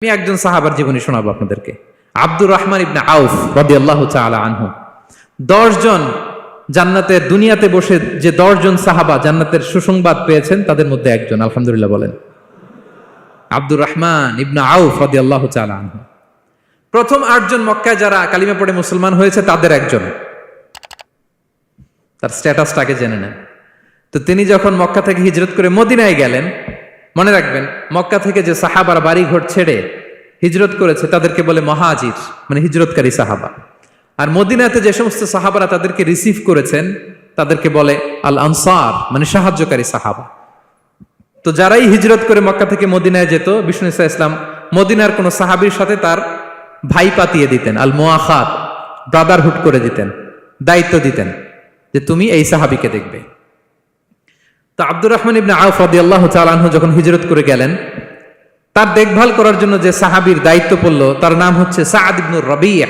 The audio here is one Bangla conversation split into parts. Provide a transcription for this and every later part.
আমি একজন সাহাবার জীবনী শোনাবো আপনাদেরকে। আব্দুর রহমান ইবনে আউফ রাদিয়াল্লাহু তাআলা আনহু। 10 জন জান্নাতের দুনিয়াতে বসে যে 10 জন সাহাবা জান্নাতের সুসংবাদ পেয়েছেন তাদের মধ্যে একজন, আলহামদুলিল্লাহ বলেন। আব্দুর রহমান ইবনে আউফ রাদিয়াল্লাহু তাআলা আনহু প্রথম 8 জন মক্কায় যারা কালিমা পড়ে মুসলমান হয়েছে তাদের একজন। তার স্ট্যাটাসটাকে জেনে নেন। তো তিনি যখন মক্কা থেকে হিজরত করে মদিনায় গেলেন, মনে রাখবেন মক্কা থেকে যে সাহাবার বাড়ি ঘর ছেড়ে হিজরত করেছে তাদেরকে বলে মহাজির, মানে হিজরতকারী সাহাবা। আর মদিনাতে যে সমস্ত সাহাবারা তাদেরকে রিসিভ করেছেন তাদেরকে বলে আল আনসার, মানে সাহায্যকারী সাহাবা। তো যারাই হিজরত করে মক্কা থেকে মদিনায় যেত, বিষ্ণু ইসা ইসলাম মদিনার কোন সাহাবীর সাথে তার ভাই পাতিয়ে দিতেন, আল মুআখাত, ব্রাদারহুড করে দিতেন, দায়িত্ব দিতেন যে তুমি এই সাহাবীকে দেখবে। তো আব্দুর রহমান ইবনে আউফ রাদিয়াল্লাহু তাআলা আনহু যখন হিজরত করে গেলেন, তার দেখভাল করার জন্য যে সাহাবীর দায়িত্ব পড়ল তার নাম হচ্ছে সাআদ ইবনে রাবিয়া,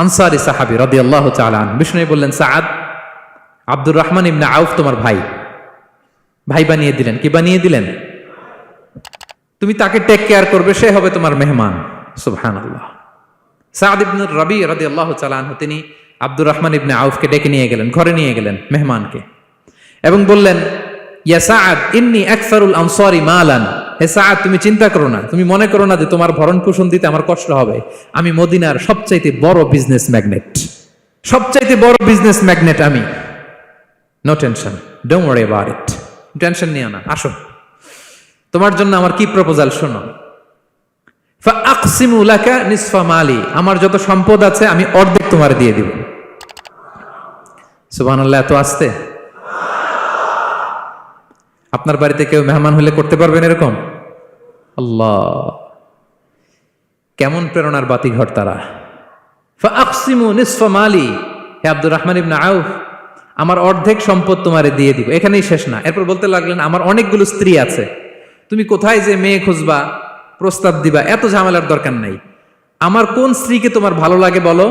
আনসারী সাহাবী রাদিয়াল্লাহু তাআলা আনহু। বিষ্ণু বললেন, সাআদ, আব্দুর রহমান ইবনে আউফ তোমার ভাই, ভাই বানিয়ে দিলেন। কি বানিয়ে দিলেন? তুমি তাকে টেক কেয়ার করবে, সে হবে তোমার মেহমান। সুবহানাল্লাহ। সাআদ ইবনে রাবিয়া রাদিয়াল্লাহু তাআলা আনহু তিনি আব্দুর রহমান ইবনে আউফকে ডেকে নিয়ে গেলেন, ঘরে নিয়ে গেলেন মেহমানকে, এবং বললেন, ইয়া সাআদ ইন্নী আকসারুল আনসারি মালান। হে সাআদ, তুমি চিন্তা করো না, তুমি মনে করো না যে তোমার ভরণ পোষণ দিতে আমার কষ্ট হবে। আমি মদিনার সবচাইতে বড় বিজনেস ম্যাগনেট, সবচাইতে বড় বিজনেস ম্যাগনেট আমি। No tension, don't worry about it. Tension নিও না, আসো, তোমার জন্য আমার কি প্রপোজাল শোনো। ফাআকসিমু লাকা নিসফা মালি, আমার যত সম্পদ আছে আমি অর্ধেক তোমার দিয়ে দিব। সুবহানাল্লাহ। এত আসতে আপনার বাড়িতে কেউ মেহমান হলে করতে পারবেন এরকম? আল্লাহ, কেমন প্রেরণার বাতিঘর তারা। ফাআকসিমু নিসফা মালি, হে আব্দুর রহমান ইবনে আউফ, আমার অর্ধেক সম্পদ তোমারে দিয়ে দিব। এখানেই শেষ না, এরপর বলতে লাগলেন, আমার অনেকগুলো স্ত্রী আছে, তুমি কোথায় যে মেয়ে খুঁজবা, প্রস্তাব দিবা, এত ঝামেলার দরকার নাই। আমার কোন স্ত্রীকে তোমার ভালো লাগে বলো,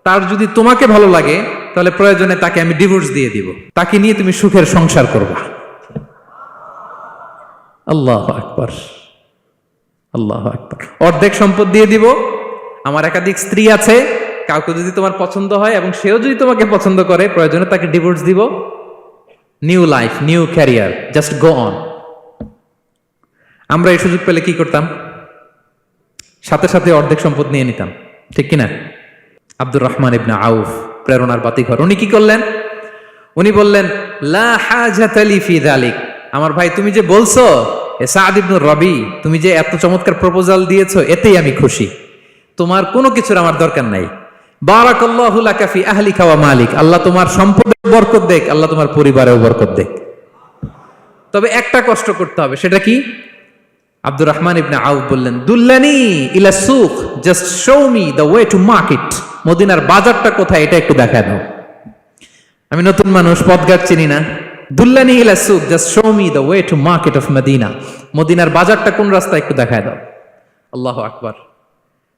তার যদি তোমাকে ভালো লাগে তাহলে প্রয়োজনে তাকে আমি ডিভোর্স দিয়ে দিব, তাকে নিয়ে তুমি সুখের সংসার করবা। আল্লাহু আকবার, আল্লাহু আকবার। অর্ধেক সম্পদ দিয়ে দিব, আমার একাধিক স্ত্রী আছে, কাউকে যদি তোমার পছন্দ হয় এবং সেও যদি তোমাকে পছন্দ করে প্রয়োজনে তাকে ডিভোর্স দিব। New life, new career, just go on. আমরা এই সুযোগ পেলে কি করতাম? সাথে সাথে অর্ধেক সম্পদ নিয়ে নিতাম, ঠিক কিনা? আব্দুর রহমান ইবনে আউফ প্রেরণার বাতিঘর। উনি কি করলেন? উনি বললেন, লা হাজাতা লি ফি যালিক। আমার ভাই, তুমি যে বলছো সাআদ ইবনে রবি, তুমি যে এত চমৎকার প্রপোজাল দিয়েছো, এতেই আমি খুশি। তোমার কোনো কিছুর আমার দরকার নাই। বারাকাল্লাহু লাকা ফি আহলিকা ওয়া মালিক, আল্লাহ তোমার সম্পদে বরকত দেখ, আল্লাহ তোমার পরিবারেও বরকত দেখ। তবে একটা কষ্ট করতে হবে, সেটা কি? আব্দুর রহমান ইবনে আউফ বললেন, দুল্লানি ইলা সুক, just show me the way to market. মদিনার বাজারটা কোথায় এটা একটু দেখায় দাও। আমি নতুন মানুষ, পথঘাট চিনি না। দুল্লানি ইলা সুক, just show me the way to market of Medina. মদিনার বাজারটা কোন রাস্তা একটু দেখায় দাও। আল্লাহু আকবার।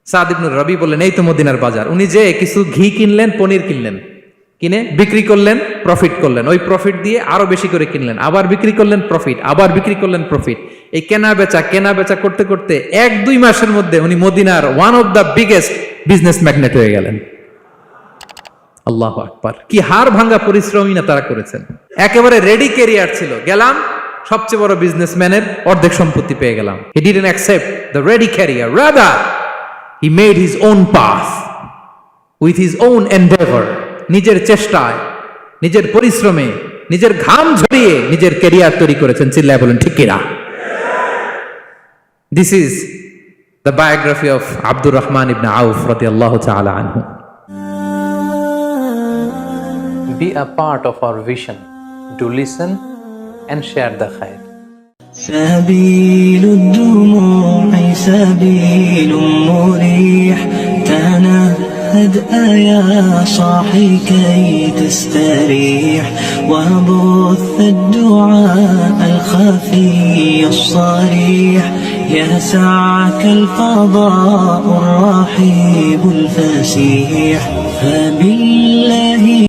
সাআদ ইবনে রবি বললেন, এই তো মদিনার বাজার। উনি যে কিছু ঘি কিনলেন, পনির কিনলেন, কিনে বিক্রি করলেন, প্রফিট করলেন। ওই প্রফিট দিয়ে আরো বেশি করে কিনলেন, আবার বিক্রি করলেন, প্রফিট, আবার বিক্রি করলেন, প্রফিট। এই কেনা বেচা করতে করতে 1-2 মাসের মধ্যে উনি মদিনার one of the biggest business magnate হয়ে গেলেন। আল্লাহু আকবার। কি হাড় ভাঙ্গা পরিশ্রমই না তারা করেছেন। একেবারে রেডি ক্যারিয়ার ছিল, গেলাম সবচেয়ে বড় বিজনেসম্যানের অর্ধেক সম্পত্তি পেয়ে গেলাম। He didn't accept the ready career, rather he made his own path with his own Endeavour. নিজের চেষ্টায়, নিজের পরিশ্রমে, নিজের ঘাম ঝরিয়ে নিজের ক্যারিয়ার তৈরি করেছেন। চিল্লায় বলেন ঠিক কিনা? This is the biography of Abdur Rahman ibn Auf radiyallahu ta'ala anhu. Be a part of our vision. Do listen and share the khair. سبيل الدموع سبيل مريح، تنهد يا صاحي كي تستريح، وبث الدعاء الخفي الصريح، يسعك الفضاء الرحيب الفسيح. فبالله